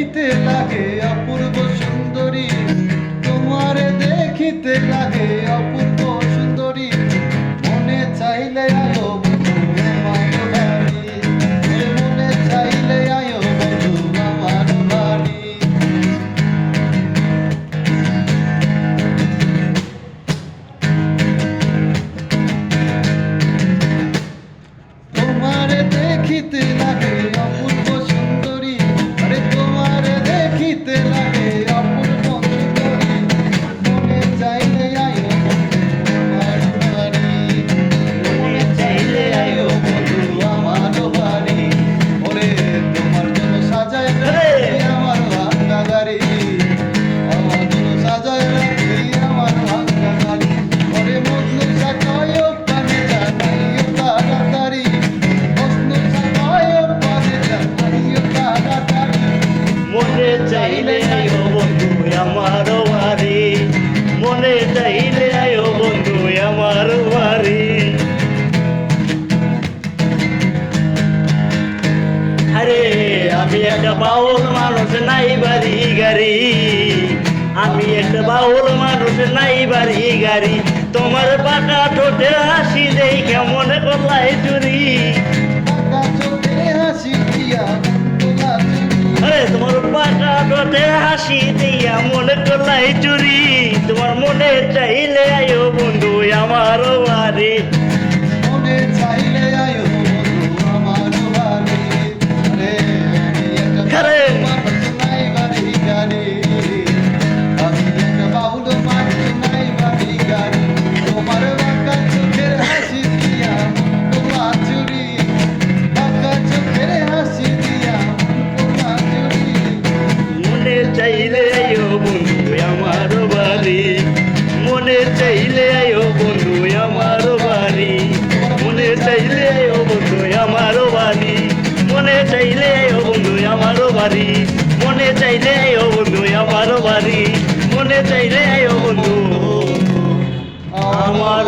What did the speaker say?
দেখিতে লাগে অপূর্ব সুন্দরী, তোমারে দেখিতে লাগে অপূর্ব সুন্দরী, মনে চাইলে আয়ো বন্ধু আমার বাড়ি, মনে চাইলে আয়ো বন্ধু আমার বাড়ি। তোমারে দেখিতে লাগে অপূর্ব সুন্দরী, আরে তোমারে দেখিতে লাগে অপূর্ব সুন্দরী, মনে চাইলে আয়ো বন্ধু আমার বাড়ি, মনে চাইলে আয়ো বন্ধু আমার বাড়ি। ওরে তোমার জন্য সাজায় রাখি আমার ভাঙা গাড়ি, আমার জন্য সাজায় রাখি আমার ভাঙা গাড়ি। ওরে মজনু সাজায় পানে জানাইও তাড়াতাড়ি, মজনু সাজায় পানে জানাইও তাড়াতাড়ি। মনে চাইলে আয়ো বন্ধু আমার বাড়ি, মনে চাইলে আয়ো বন্ধু আমার বাড়ি। আরে আমি একটা বাউল মানুষ নাই বাড়ি গাড়ি, আমি একটা বাউল মানুষ নাই বাড়ি গাড়ি। তোমার পাকা ঠোঁটে হাসি দেখে মনে করলাই চুরি, টাকা চোখে হাসি দিয়া বন্ধুলা চুরি, আরে তোমার পাকা ঠোঁটে হাসি দিয়া মনে করলাই চুরি। তোমার মনে চাইলে আয়ো বন্ধু আমার বাড়ি, মনে চাইলে আয়ো বন্ধু আমার বাড়ি। আরে আমি একটা আরে মানুষ নাই বাড়ি গাড়ি, আমি একটা বাউল মানুষ নাই বাড়ি গাড়ি। তোমার বাঁকা চোখের হাসি দিয়া বন্ধুলা চুরি, বাঁকা চোখের হাসি দিয়া বন্ধুলা চুরি। মনে চাইলে আয়ো বন্ধু আমার বাড়ি, মনে চাইলে আয়ো বন্ধু আমার বাড়ি, মনে চাইলে আয়ো বন্ধু আমার বাড়ি, মনে চাইলে আয়ো বন্ধু আমার বাড়ি, মনে চাইলে আয়ো বন্ধু আমার বাড়ি, মনে চাইলে আয়ো বন্ধু আমার